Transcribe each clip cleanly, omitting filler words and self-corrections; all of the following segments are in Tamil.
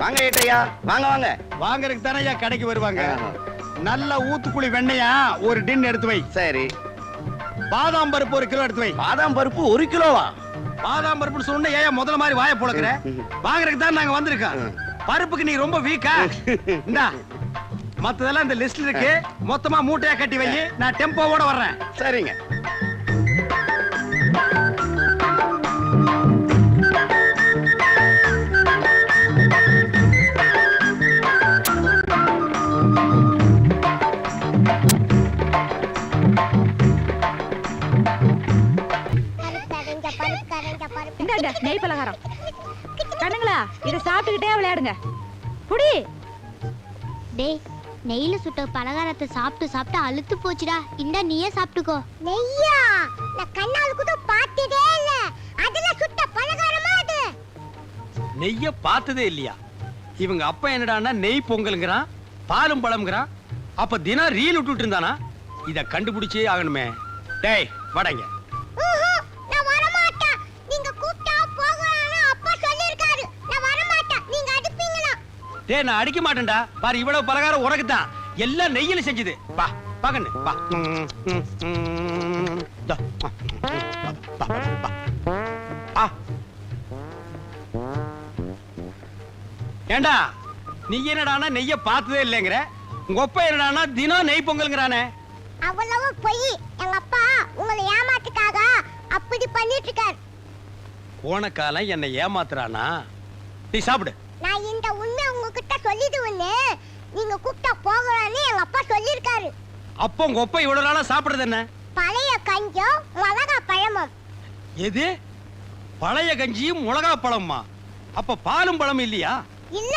வாங்க ஏட்டையா, வாங்க வாங்க. வாங்கறதுக்கு தானே ஐயா கடைக்கு வருவாங்க. நல்ல ஊத்துக்குழி வெண்ணையா ஒரு டின் எடுத்து வை. சரி. பாதாம் பருப்பு 1 கிலோ எடுத்து வை. பாதாம் பருப்பு 1 கிலோவா? பாதாம் பருப்பு சொன்ன ஏன் முதல்ல மாதிரி வாயை புழக்கிற? வாங்கறதுக்கு தான் நாங்க வந்திருக்கோம். பருப்புக்கு நீ ரொம்ப வீக்கா? இந்தா மத்ததெல்லாம் இந்த லிஸ்ட்ல இருக்கு. மொத்தமா மூட்டையா கட்டி வை. நான் டெம்போவோட வர்றேன். சரிங்க. நெய் பலகாரம் கண்ணுங்களா, இதை சாப்பிட்டுக்கிட்டே விளையாடுங்க. குடி. டேய், நெய்ல சுட்ட பலகாரத்தை சாப்பிட்டு சாப்பிட்டு அழுத்து போச்சுடா. இந்தா நீயே சாப்பிட்டுக்கோ. நெய்யா? நான் கண்ணால கூட பார்த்ததே இல்ல. அதுல சுட்ட பலகாரமா அது? நெய்ய பார்த்ததே இல்லையா? இவங்க அப்பா என்னடான்னா நெய் பொங்கல்ங்கறான், பாலும் பழம்ங்கறான். அப்ப தினம் ரீல் விட்டுட்டு இருந்தானா? இத கண்டுபிடிச்சே ஆகணுமே. டேய் வாடங்க. டேய் நான் அடிக்க மாட்டேன்டா. பாரு இவ்வளவு பலகாரம் உனக்கு தான். எல்லாம் நெய்யில செஞ்சது. வா பாக்கண்ணு வா. ஏண்டா நீ என்னடானா நெய்ய பார்த்ததே இல்லைங்கற? உங்க அப்பா என்னடானா தினம் நெய் பொங்கல்ங்கறானே? அவ்வளவு பொய். எங்க அப்பா உங்களை ஏமாத்துக்காக அப்படி பண்ணிட்டு இருக்கார். போன காலம் என்ன ஏமாத்துறானா? நீ சாப்பிடு. நான் இந்த உண்மை உங்ககிட்ட சொல்லிடுவேன்னு நீங்க கூப்பிட்டா போகலான்னு எங்க அப்பா சொல்லிருக்காரு. அப்போ உங்க அப்பா இவ்வளவு நாளா சாப்பிடுறது என்ன? பழைய கஞ்சியும் மிளகா பழமும். எது? பழைய கஞ்சியும் மிளகா பழமா? அப்ப பாலும் பழம் இல்லையா? இல்ல.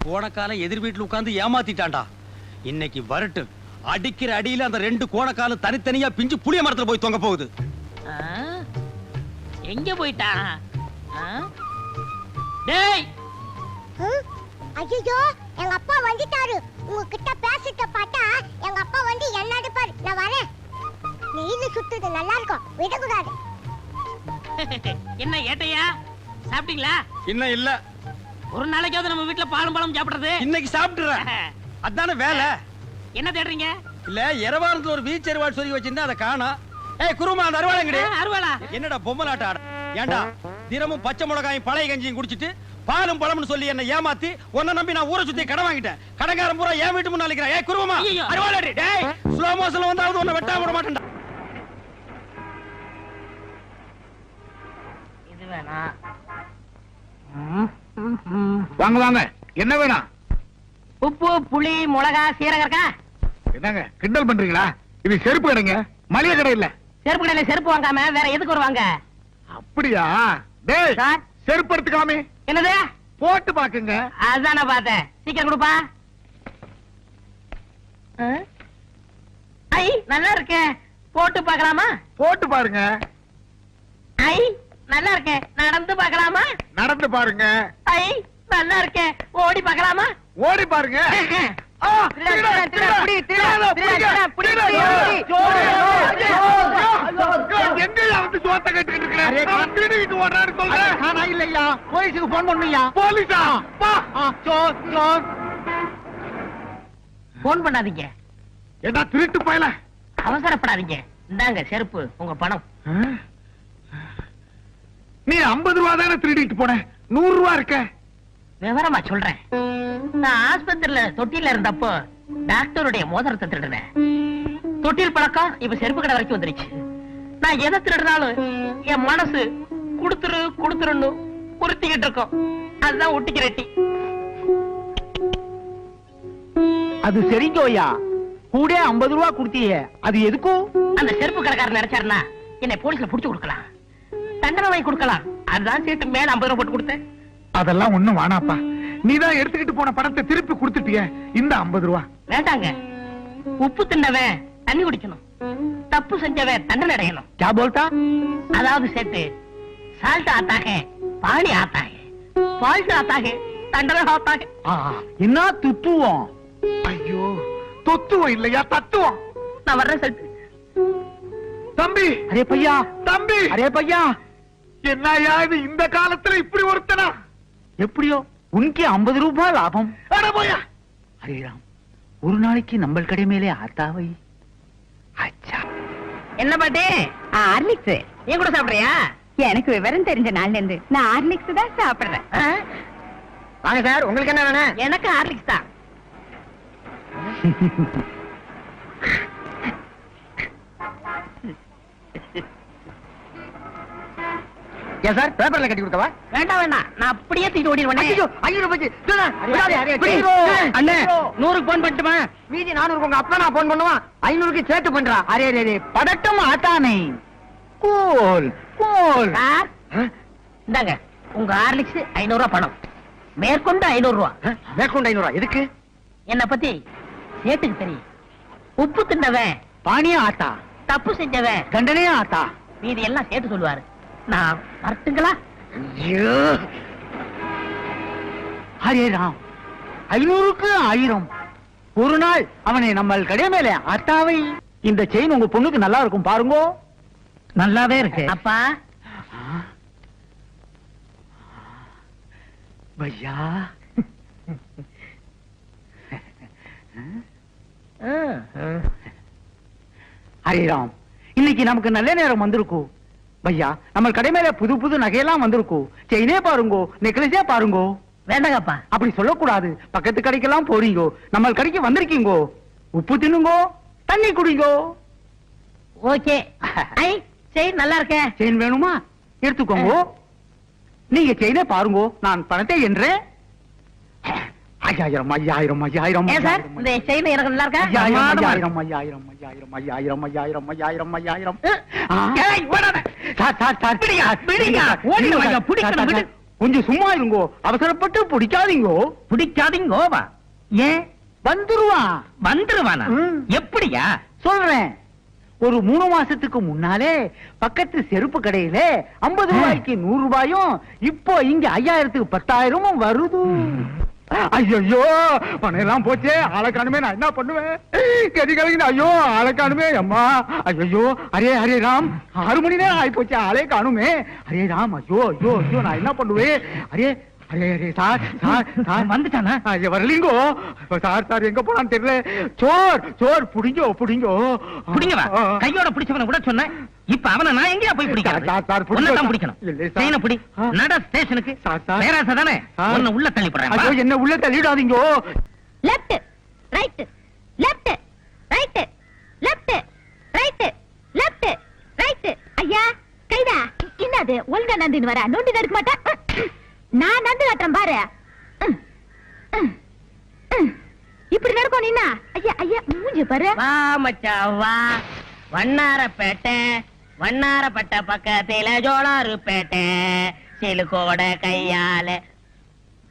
போன காலம் எதிர் வீட்டுல உட்கார்ந்து ஏமாத்திட்டான்டா. இன்னைக்கு வரட்டு அடிக்கிற அடியில அந்த 2 கோணக்காலும் தனித்தனியா பிஞ்சு புளிய மரத்துல போய் தொங்க போகுது. எங்க போயிட்டா? டேய், ஐயோ எங்க அப்பா வந்துட்டாரு. உங்ககிட்ட பேசிட்ட பார்த்தா எங்க அப்பா வந்து என்ன அடிப்பாரு. நான் வரேன். நெய்ல சுத்துது நல்லா இருக்கும், விடக்கூடாது. என்ன ஏட்டையா, சாப்பிட்டீங்களா? இன்னும் இல்ல. ஒரு நாளைக்காவது நம்ம வீட்டுல பாலும் பழம் சாப்பிடுறது. இன்னைக்கு சாப்பிட்டுறேன். அதான வேலை. என்ன தேடுறீங்க? இல்ல எரவாரத்துல ஒரு வீச் அருவாள் சொல்லி வச்சிருந்தா அதை காணோம். ஏய் குருமா, அந்த அருவாள் எங்கடி? அருவாளா? என்னடா பொம்மலாட்ட ஆட? ஏண்டா தினமும் பச்சை மிளகாயும் பழைய கஞ்சியும் குடிச்சிட்டு பாலும் பழம்னு சொல்லி என்ன ஏமாத்தி உன்னை நம்பி நான் ஊரை சுத்தி கடன் வாங்கிட்டேன். கடங்காரன் பூரா என் வீட்டு முன்னால நிக்கிறா. ஏய் குருமா, அருவாளடி. டேய் ஸ்லோ மோஷன்ல வந்தாவது உன்னை வெட்டாம விட மாட்டேன்டா. இது வேணா. வாங்க வாங்க. என்ன வேணா? உப்பு, புளி, மிளகா, சீரகம் இருக்கா? என்னங்க கிண்டல் பண்றீங்களா? இது செருப்பு கடைங்க, மளிகை கடை இல்ல. செருப்பு கடையில செருப்பு வாங்காம வேற எதுக்கு வருவாங்க? அப்படியா? டேய் செருப்பு எடுத்துக்காமே. என்னது? போட்டு பாக்குங்க. அதான் நான் பார்த்தேன். சீக்கிரம் கொடுப்பா. ஐ நல்லா இருக்கே. போட்டு பார்க்கலாமா? போட்டு பாருங்க. ஐ நல்லா இருக்கே. நடந்து பார்க்கலாமா? நடந்து பாருங்க. ஐ நல்லா இருக்கே. ஓடி பார்க்கலாமா? ஓடி பாருங்க. சோத்த கட்டிட்டு இல்லையா? போலீஸுக்கு போன் பண்ணுயா? போலீஸா? போன் பண்ணாதீங்க. என்ன திருட்டு போயல? அவசரப்படாதீங்க. இந்தாங்க செருப்பு, உங்க பணம். நீ 50 ரூபா தானே திருடிட்டு போன, 100 ரூபா இருக்க. விவரமா சொல்றேன். நான் ஆஸ்பத்திரியில தொட்டில இருந்தப்போ டாக்டருடைய மோதிரத்தை திருடுனேன். தொட்டில் பழக்கம் இப்ப செருப்பு கடை வரைக்கும் வந்துருச்சு. நான் எதை திருடுனாலும் என் மனசு குடுத்துரு குடுத்துருன்னு உறுத்திக்கிட்டு இருக்கோம். அதுதான் ஒட்டிக்கிறட்டி. அது சரிங்கோயா, கூட 50 ரூபா கொடுத்தீங்க, அது எதுக்கும்? அந்த செருப்பு கடைக்காரர் நினைச்சாருன்னா என்னை போலீஸ்ல புடிச்சு கொடுக்கலாம், தண்டனை வாங்கி கொடுக்கலாம். அதுதான் சீட்டு மேல 50 ரூபா போட்டு கொடுத்தேன். அதெல்லாம் ஒண்ணும் வேணாப்பா. நீதான் எடுத்துக்கிட்டு போன பணத்தை திருப்பி கொடுத்துட்டிய. இந்த 50 ரூபா வேண்டாங்க. உப்பு தின்னவன் தண்ணி குடிக்கணும், தப்பு செஞ்சவன் தண்டனை அடையணும். क्या बोलता? அதாவது சேட்டு, சால்ட் ஆத்தாக பாணி ஆத்தாக, ஃபால்ட் ஆத்தாக தண்டனை ஆத்தாக. என்ன துத்துவோம்? ஐயோ, தொத்துவம் இல்லையா, தத்துவம். நான் வர்றேன் சேட்டு. தம்பி, அரே பையா, தம்பி, அரே பையா. என்னையா இது இந்த காலத்துல இப்படி ஒருத்தனா? எப்படியோ உனக்கு 50 ரூபாய் லாபம். அட போயா. அரே ராம், ஒரு நாளைக்கு நம்ம கடை மேலே ஆத்தாவை. அச்சா, என்ன பாட்டி? ஹார்லிக்ஸ். நீ கூட சாப்பிடுறியா? எனக்கு விவரம் தெரிஞ்ச நாள்ல இருந்து நான் ஹார்லிக்ஸ் தான் சாப்பிடுறேன். வாங்க சார், உங்களுக்கு என்ன வேணும்? எனக்கு ஹார்லிக்ஸ் தான். ஏன் சார் பேப்பர்ல கட்டி கொடுக்கவா? வேண்டாம் வேண்டாம், நான் அப்படியே தூக்கி ஓடிடுவேன். ஐயோ, 500 போச்சு. அண்ணே 100க்கு போன் பண்ணட்டுமா? மீதி 400 உங்க அப்பா நான் போன் பண்ணுவான். 500க்கு சேர்த்து பண்றா. அரே அரே படட்டும் ஆட்டானே. Cool cool. சார் இந்தாங்க உங்க ஹார்லிக்ஸ் 500 ரூபாய் பணம். மேற்கொண்டு 500 ரூபாய். மேற்கொண்டு 500 எதுக்கு? என்ன பத்தி சேட்டுக்கு தெரியும். உப்பு தின்னவன் பானியா ஆட்டா, தப்பு செஞ்சவன் தண்டனையா ஆட்டா. மீதி எல்லாம் சேர்த்து சொல்லுவாரு. நான் வரட்டுங்களா? ஐயோ, ஹரே ராம், 500க்கு 1000. ஒரு நாள் அவனை நம்ம கடை மேலே ஆட்டாவை. இந்த செயின் உங்க பொண்ணுக்கு நல்லா இருக்கும் பாருங்க. நல்லாவே இருக்கு அப்பா. பையா, ஹரே ராம், இன்னைக்கு நமக்கு நல்ல நேரம் வந்திருக்கும். பையா, நம்ம கடை மேல புது புது நகையெல்லாம் வந்திருக்கும். செயினே பாருங்கோ, நெக்லஸே பாருங்கோ. வேண்டாங்கப்பா. அப்படி சொல்லக்கூடாது. பக்கத்து கடைக்கெல்லாம் போறீங்கோ, நம்ம கடைக்கு வந்திருக்கீங்கோ. உப்பு தின்னுங்கோ, தண்ணி குடிங்கோ. ஓகே. ஐ செயின் நல்லா இருக்கே. செயின் வேணுமா? எடுத்துக்கோங்க. நீங்க செயினே பாருங்கோ, நான் பணத்தை என்றேன். 5000 5000 5000. ஏன் சார் இந்த செயின் எனக்கு நல்லா இருக்கா? 5000 5000 5000 5000 5000 5000 5000. ஏய், ஓடாத. சார் பிடிங்க, பிடிங்க. ஓடிங்க வாங்க, பிடிக்கணும், விடு. கொஞ்சம் சும்மா இருங்கோ, அவசரப்பட்டு பிடிக்காதீங்கோ. பிடிக்காதீங்கோவா? ஏன்? வந்துருவான். வந்துருவானா? ம். எப்படியா? சொல்றேன். ஒரு 3 மாசத்துக்கு முன்னாலே பக்கத்து செருப்பு கடையில 50 ரூபாய்க்கு 100 ரூபாயும், இப்போ இங்க 5000க்கு 10,000 வருது. ஐயோ, பணம் எல்லாம் போச்சே, ஆளை காணுமே, நான் என்ன பண்ணுவேன்? கதி கலங்கின. ஐயோ, ஆளை காணுமே அம்மா. ஐயோ, அரே ஹரே ராம், 6 மணி நேரம் ஆயி போச்சு, ஆளே காணுமே. அரே ராம், ஐயோ ஐயோ ஐயோ, நான் என்ன பண்ணுவேன்? Array array array sir sir sir வந்துட்டானா? வரலீங்கோ. சார் எங்க போனான்னு தெரியல. சோர் சோர், புடிங்கோ புடிங்கோ. பிடிங்கவா? கையோட பிடிச்சவன கூட சொன்னேன். இப்ப அவனை நான் எங்கயா போய் பிடிக்கிறது? சார், பிடிங்க. உன்னை தான் பிடிக்கணும். இல்லை, சார். செயினை பிடி. நட ஸ்டேஷனுக்கு. பேராசை தானே? உன்னை உள்ள தள்ளி ஐயோ, போடுறேன். என்ன உள்ள தள்ளிடாதீங்கோ. Left right left right left right left right. ஐயா கைதா. என்னது ஒழுங்கா நந்தின்னு வர? நோண்டி நடக்க மாட்டேன். நான் நந்து காட்டுறேன் பாரு. இப்படி நடக்கும் நீனா? ஐயா ஐயா, மூஞ்சி பாரு. வா மச்சான் வா. வண்ணாரப்பேட்டை, வண்ணாரப்பட்ட பக்கத்தில ஜோளாருப்பேட்டை, சிலுக்கோட கையால.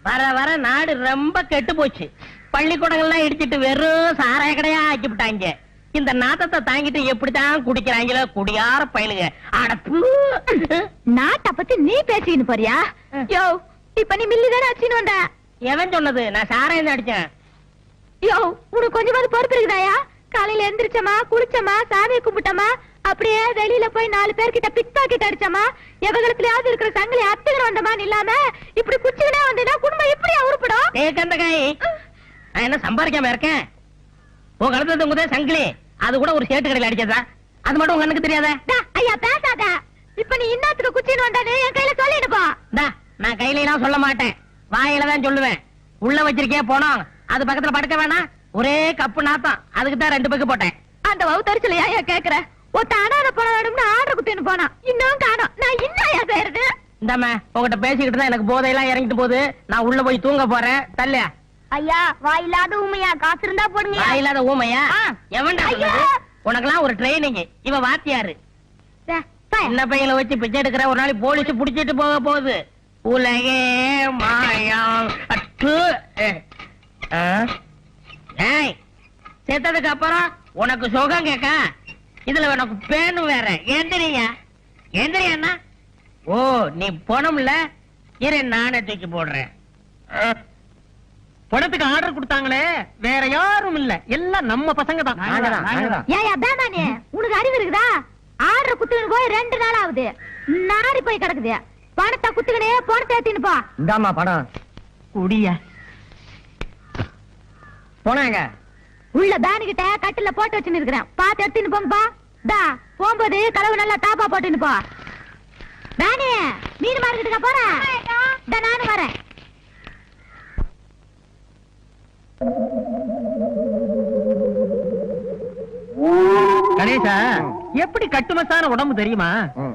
வர வர நாடு ரொம்ப கெட்டு போச்சு. பள்ளிக்கூடங்கள்லாம் இடிச்சிட்டு வெறும் சாராய கடையா ஆக்கி விட்டாங்க. இந்த நாத்தத்தை தாங்கிட்டு எப்படித்தான் குடிக்கிறாங்களோ குடியார பயலுங்க. அடப்பு. நாட்டை பத்தி நீ பேசிக்கின்னு போறியா? யோ, இப்ப நீ மில்லி தானே அடிச்சுன்னு வந்த? எவன் சொன்னது? நான் சாராயம் தான் அடிச்சேன். யோ, உனக்கு கொஞ்சமாவது பொறுப்பு இருக்குதாயா? காலையில எந்திரிச்சமா, குளிச்சமா, சாமியை கும்பிட்டமா, அப்படியே வெளியில போய் 4 பேர்கிட்ட பிக் பாக்கெட் அடிச்சமா, எவகலத்துலயாவது இருக்கிற சங்கிலி அத்துக்கிற வந்தமான்னு இல்லாம இப்படி குச்சிக்கினே வந்தீங்கன்னா குடும்பம் எப்படியா உருப்படும்? கந்த காய், நான் என்ன சம்பாதிக்காம இருக்கேன்? உன் கழுத்துல உங்க சங்கிலி, அது கூட ஒரு சேட்டு கடையில் அடிச்சதா? அது மட்டும் உங்க கண்ணுக்கு தெரியாத? ஐயா பேசாத. இப்ப நீ இன்னத்துக்கு குச்சின்னு வந்தானே என் கையில சொல்லிடுப்பா. நான் கையில எல்லாம் சொல்ல மாட்டேன், வாயில தான் சொல்லுவேன். உள்ள வச்சிருக்கே போனோம், அது பக்கத்துல படுக்க வேணாம். ஒரே கப்பு நாத்தம், அதுக்கு தான் 2 பக்கு போட்டேன். அந்த வவுத்தரிச்சல ஏன் கேக்குற? ஒத்த அனாத போன வேணும்னு ஆர்டர் குத்தின்னு போனா, இன்னும் காணோம். நான் என்னையா செய்யறது? இந்தாம உங்ககிட்ட பேசிக்கிட்டு தான் எனக்கு போதையெல்லாம் இறங்கிட்டு போகுது. நான் உள்ள போய் தூங்க போறேன். தல்லையா? ஐயா, வாயில்லாத ஊமையா, காசு இருந்தா போடுங்க. வாயில்லாத ஊமையா? எவன்டா ஐயா! சொன்னது? உனக்கெல்லாம் ஒரு ட்ரைனிங். இவ வாத்தியாரு. சின்ன பையனை வச்சு பிச்சை எடுக்கிற, ஒரு நாளைக்கு போலீஸ் புடிச்சிட்டு போக போகுது. உலகே மாயம். ஏய், செத்ததுக்கு அப்புறம் உனக்கு சுகம் கேட்க, இதுல உனக்கு பேனும் வேற. எந்திரியா எந்திரியா? ஓ, நீ போனோம்ல, இரு நானே தூக்கி போடுறேன். பணத்துக்கு ஆர்டர் கொடுத்தாங்களே, வேற யாரும் இல்ல, எல்லாம் நம்ம பசங்க தான். ஏயா பேமானே, உனக்கு அறிவு இருக்குதா? ஆர்டர் குத்துக்கின்னு போய் 2 நாள் ஆகுது, நாரி போய் கிடக்குது. பணத்தை குத்துக்கினே பணத்தை ஏத்தின்னு போ. இந்தாமா பணம். குடியா போனாங்க உள்ள பேனு கிட்ட கட்டில போட்டு வச்சுன்னு இருக்கிறேன் பாத்து எடுத்துன்னு போங்கப்பா டா போகும்போது கலவு நல்லா தாப்பா போட்டுன்னு போ பேனு மீன் மார்க்கெட்டுக்கா போறேன் டா நானும் வரேன் கணேசா எப்படி கட்டுமசான உடம்பு தெரியுமா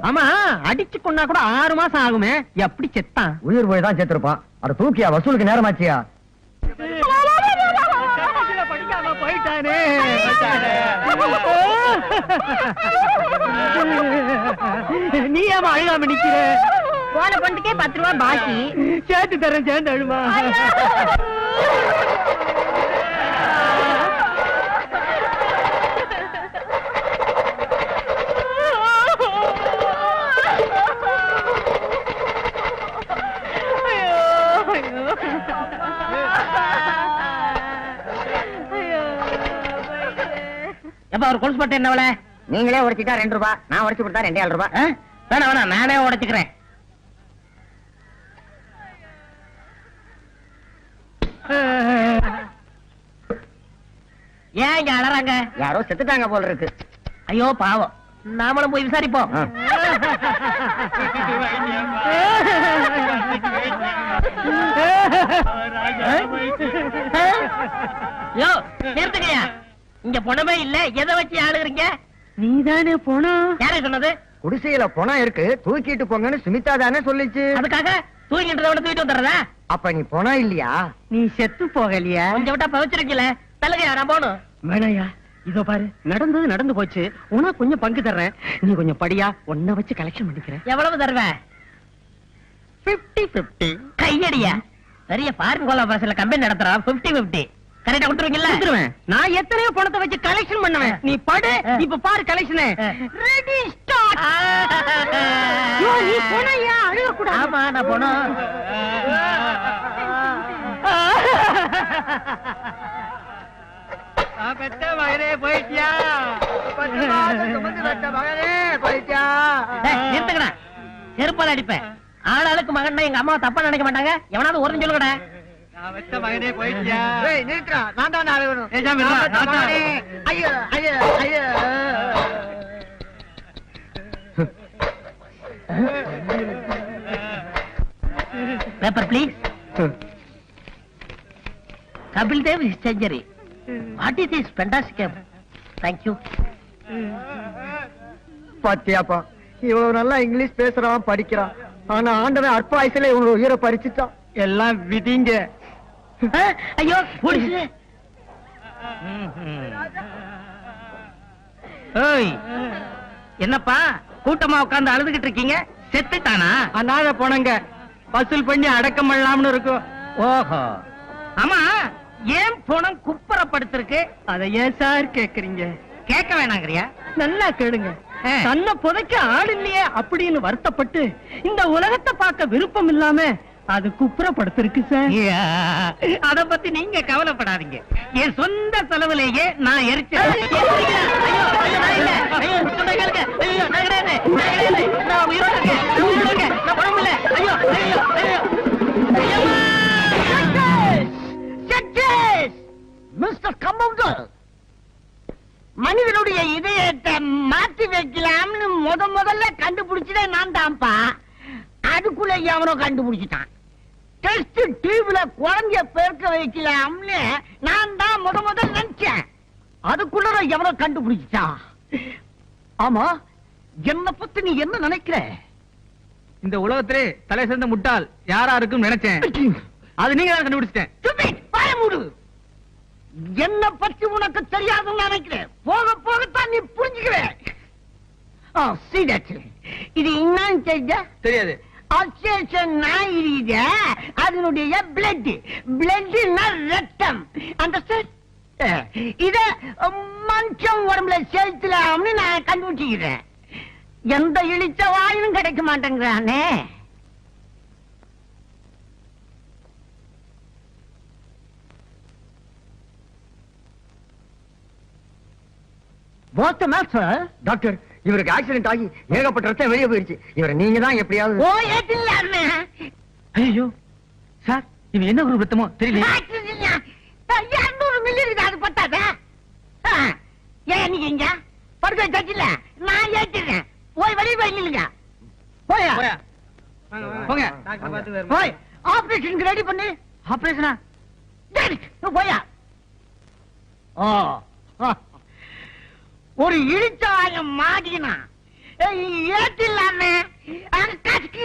ஆமா அடிச்சு கொண்டா கூட 6 மாசம் ஆகுமே எப்படி செத்தான் உயிர் போய் தான் சேர்த்திருப்பான் அட தூக்கியா வசூலுக்கு நேரமாச்சியா படிக்காம போயிட்டானே நீ ஏமா அழுகாம நிக்கிற போன பொண்ணுக்கே 10 ரூபாய் பாக்கி சேர்த்து தரேன் சேர்ந்து அழுமா எப்ப ஒரு கொலுசு பட்டு என்ன நீங்களே உடைச்சிட்டா 2 ரூபாய் நான் உடைச்சு கொடுத்தா 2.5 ரூபாய் வேணா வேணா நானே உடைச்சுக்கிறேன் ஏன் இங்க அழறாங்க யாரோ செத்துட்டாங்க போல இருக்கு ஐயோ பாவம் நாமளும் போய் விசாரிப்போம் யோ நிறுத்துங்கய்யா இங்க பணமே இல்ல எதை வச்சு ஆளுகிறீங்க நீதானே போனோம் யாரே சொன்னது குடிசையில பணம் இருக்கு தூக்கிட்டு போங்கன்னு சுமிதா தானே சொல்லிச்சு அதுக்காக தூக்கின்றத தூக்கிட்டு வந்துடுறதா அப்ப நீ பணம் இல்லையா நீ செத்து போகலையா கொஞ்சம் விட்டா பவிச்சிருக்கல தலகையா நான் போகணும் வேணாயா இதோ பாரு நடந்தது நடந்து போச்சு உனக்கு கொஞ்சம் பங்கு தர்றேன் நீ கொஞ்சம் படியா உன்னை வச்சு கலெக்ஷன் பண்ணிக்கிறேன் எவ்வளவு தருவ 50-50 கையடியா பெரிய ஃபாரின் கோலாபரேஷன்ல கம்பெனி நடத்துறா 50-50 கரெக்டா கொடுத்துருவீங்கல்ல நான் எத்தனையோ பணத்தை வச்சு கலெக்ஷன் பண்ணுவேன் நீ படு இப்ப பாரு கலெக்ஷன் ரெடி ஸ்டார்ட் நீ போனயா அழுக கூட ஆமா நான் போனோம் பெத்த மகனே போயிட்டியா நிறுத்துக்கடா செருப்பால அடிப்பேன் ஆளாளுக்கு மகன் எங்க அம்மா தப்பா நினைக்க மாட்டாங்க எவனாவது ஒரு சொல்லுங்கடா பெத்த மகனே போயிட்டியா நிறுத்துறா நான் தான் அழுகணும் ஐயோ ஐயோ ஐயோ paper please Kapil Dev is century what is this fantastic thank you பாத்தியாப்பா இவ்வளவு நல்லா இங்கிலீஷ் பேசுறான் படிக்கிறான் ஆனா ஆண்டவன் அற்ப ஆயுசுல இவங்க உயிரை பறிச்சுட்டான் எல்லாம் விதிங்க ஐயோ போலீஸ் ஏய் என்னப்பா கூட்டமா உட்கார்ந்து அழுதுகிட்டு இருக்கீங்க செத்துட்டானா அனாத போனங்க வசூல் பண்ணி அடக்கம் பண்ணலாம்னு இருக்கும் ஓஹோ ஆமா ஏன் பணம் குப்புறப்படுத்திருக்கு அதை ஏன் சார் கேக்குறீங்க கேட்க வேணாங்கறியா நல்லா கேளுங்க தன்னை புதைக்க ஆள் இல்லையே அப்படின்னு வருத்தப்பட்டு இந்த உலகத்தை பார்க்க விருப்பம் இல்லாம அது குப்புறப்படுத்திருக்கு சார் அத பத்தி நீங்க கவலைப்படாதீங்க என் சொந்த செலவுலேயே நான் எரிச்சேன் மிஸ்டர் கம்பவுண்டர் மனிதனுடைய இதயத்தை மாத்தி வைக்கலாம்னு முதல்ல கண்டுபிடிச்சதே நான் தான்ப்பா அதுக்குள்ள எவனோ கண்டுபிடிச்சிட்டான் டெஸ்ட் டியூப்ல குழந்தைய பெருக்க வைக்கலாம்னு நான் தான் முதல்ல நினைச்சேன் அதுக்குள்ள எவனோ கண்டுபிடிச்சிட்டான் ஆமா என்ன பத்தி நீ என்ன நினைக்கிற இந்த உலகத்திலே தலை சிறந்த முட்டாள் யாரா இருக்கும் நினைச்சேன் அது நீங்க தான் கண்டுபிடிச்சிட்டேன் பாய மூடு என்ன பத்தி உனக்கு தெரியாதுன்னு நினைக்கிறேன் போக போகத்தான் நீ புரிஞ்சுக்குவேன் இது என்னன்னு தெரிஞ்ச தெரியாது நாய் இருக்குது அதனுடைய பிளட் பிளட்னா ரத்தம் அண்டர்ஸ்டாண்ட் இத மனுஷன் உடம்புல செலுத்தலாம்னு நான் கண்டுபிடிச்சுக்கிறேன் எந்த இழிச்ச வாயிலும் கிடைக்க மாட்டேங்கிறானே டாக்டர் இவருக்கு ஆக்சிடென்ட் ஆகி ஏகப்பட்ட ரத்தம் வெளியே போயிடுச்சு இவரை நீங்க தான் எப்படியாவது ஓ ஏத்தில்லாமே ஐயோ சார் இவன் என்ன குரூப் ரத்தமோ தெரியல. 200 மில்லி இருக்கு, அது பத்தாத. ஏன் நீங்க இங்க படுக்க வச்சாச்சுல, நான் ஏற்றிடுறேன். போய் வெளியே போய் நில்லுங்க. போயா போங்க. போய் ஆபரேஷனுக்கு ரெடி பண்ணு. ஆபரேஷனா? போயா. ஒரு இழிச்சாயம் மாடினா ஏற்றில்லாம கஷ்ட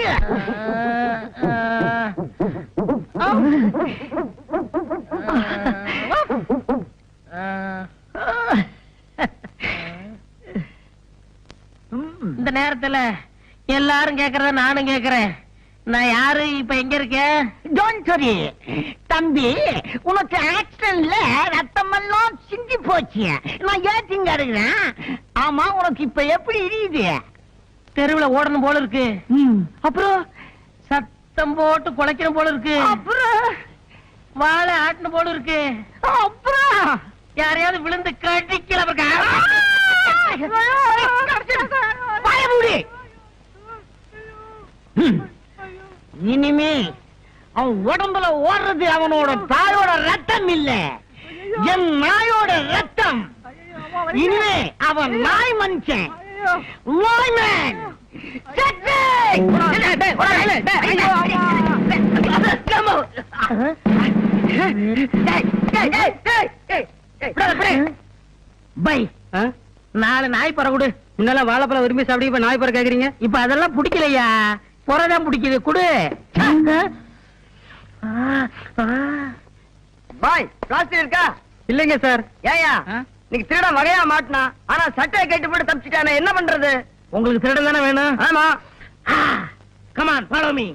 இந்த நேரத்துல எல்லாரும் கேக்குறத நானும் கேக்குறேன். நான் யாரு, இப்ப எங்க இருக்கேன்? டோன்ட் வரி தம்பி, உனக்கு ஆக்சிடென்ட்ல ரத்தமெல்லாம் சிந்தி போச்சு. நான் ஏத்திங்க இருக்கிறேன். ஆமா, உனக்கு இப்ப எப்படி இருக்குது? தெருவுல ஓடணும் போல இருக்கு. அப்புறம் சத்தம் போட்டு குலைக்கணும் போல இருக்கு. அப்புறம் வாழை ஆட்டணும் போல இருக்கு. அப்புறம் யாரையாவது விழுந்து கடிக்கல. இனிமே அவன் உடம்புல ஓடுறது அவனோட தாயோட ரத்தம் இல்ல, என் நாயோட ரத்தம். இனிமே அவன் நாய் மனுஷன், நாய்மேன். பை 4 நாய் பற கொடு. முன்னால வாழைப்பழம் விரும்பி சாப்பிட்டு இப்ப நாய் பற கேக்குறீங்க? இப்ப அதெல்லாம் பிடிக்கலையா, புறதான் பிடிக்குது. குடு. பாய் பிளாஸ்டிக் இருக்கா? இல்லைங்க சார். ஏயா நீங்க திருட வகையா மாட்டினா, ஆனா சட்டையை கட்டி போட்டு தப்பிச்சுட்டானே, என்ன பண்றது? உங்களுக்கு திருடன் தானே வேணும்? ஆமா. Come on, follow me.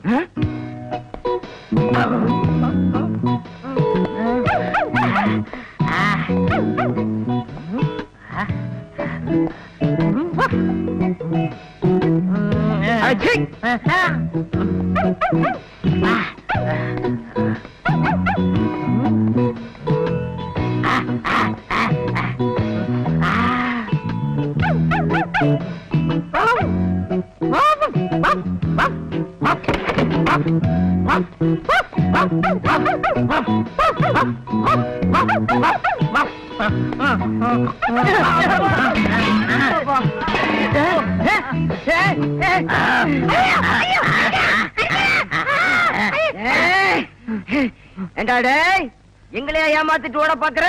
ஏண்டா டேய், எங்களையா ஏமாத்திட்டு ஓட பாக்குற?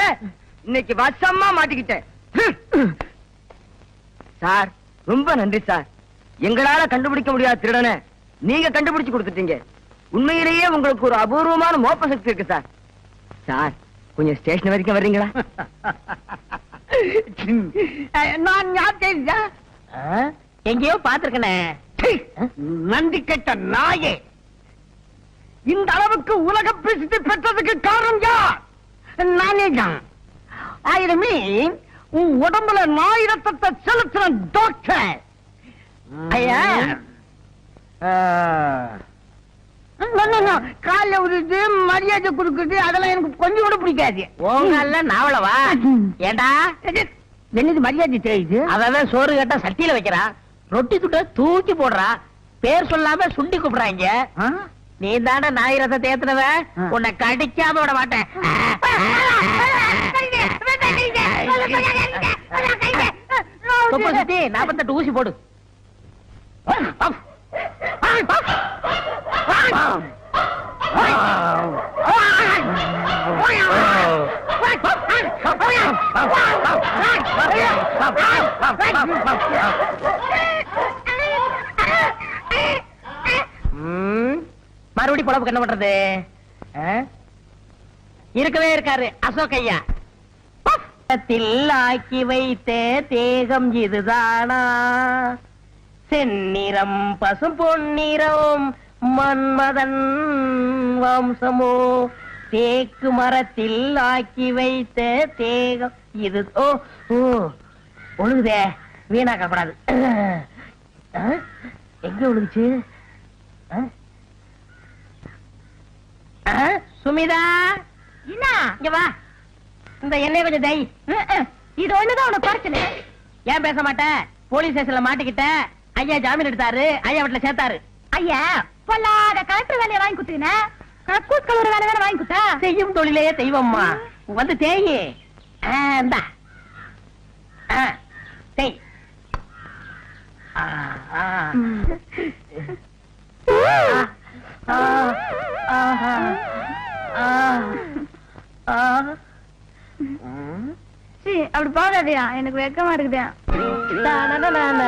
இன்னைக்கு வசமா மாட்டிக்கிட்டேன். சார் ரொம்ப நன்றி சார். எங்களால கண்டுபிடிக்க முடியாத திருடனை நீங்க கண்டுபிடிச்சு கொடுத்துட்டீங்க. உண்மையிலேயே உங்களுக்கு ஒரு அபூர்வமான மோப்ப சக்தி இருக்கு சார். சார் கொஞ்சம் ஸ்டேஷன் வரைக்கும் வர்றீங்களா? நான் எங்கேயோ பாத்துருக்கனே. நன்றி கெட்ட நாயே, இந்த அளவுக்கு உலக பிரசித்தி பெற்றதுக்கு காரணம் யார்? நானே தான். ஆயிரமே உன் உடம்புல நாய் ரத்தத்தை செலுத்தின டாக்டர். ஐயா கால உருது மரியாதை கொடுக்குது, அதெல்லாம் எனக்கு கொஞ்சம் கூட பிடிக்காது. உங்கள நாவளவா? ஏண்டா என்னது மரியாதை தெரியுது? அதான் சோறு கேட்டா சட்டியில வைக்கிறா, ரொட்டி துட்ட தூக்கி போடுறா, பேர் சொல்லாம சுண்டி கூப்பிடுறாங்க. நீ தானே நாய் ரத்தத்தை ஏத்துனவ, உன்னை கடிக்காம விட மாட்டேன். 48 ஊசி போடு. மறுபடி பொழப்புக்கு என்ன பண்றது? இருக்கவே இருக்காரு அசோக் ஐயா. ஆக்கி வைத்த தேகம் இதுதானா? செந்நிறம் பசும் பொன்னிறம் மன்மதன் வம்சமோ? தேக்கு மரத்தில் ஆக்கி வைத்த தேகம் இது. ஓ ஓ ஒழுகுதே, வீணாக்க கூடாது. எங்க ஒழுகுச்சு? சுமிதா, என்ன இங்க வா. இந்த எண்ணெய் கொஞ்சம் தை. இது ஒண்ணுதான் உனக்கு பிரச்சனை. ஏன் பேச மாட்டேன்? போலீஸ் ஸ்டேஷன்ல மாட்டிக்கிட்ட. ஐயா ஜாமீன் எடுத்தாரு, ஐயா வீட்டுல சேர்த்தாரு. ஐயா பொல்லாத கலெக்டர் வேலையை வாங்கி கொடுத்தீங்க. கக்கூஸ் கலர் வேலை வேற வாங்கி கொடுத்தா செய்யும் தொழிலே தெய்வம்மா வந்து தேயி இந்தா. தேய். ஆ, ஆ. ஆ, ஆஹா. ஆ, ஆ. சீ, அப்படி போகாதயா, எனக்கு வெக்கமா இருக்குதா.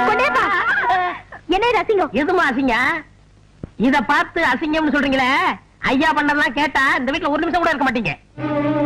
கொண்டேப்பா. என்ன இது அசிங்கம்? எதுமா அசிங்க? இத பார்த்து அசிங்கம்னு சொல்றீங்களே, ஐயா பண்ணதெல்லாம் கேட்டா இந்த வீட்டுல ஒரு நிமிஷம் கூட இருக்க மாட்டீங்க.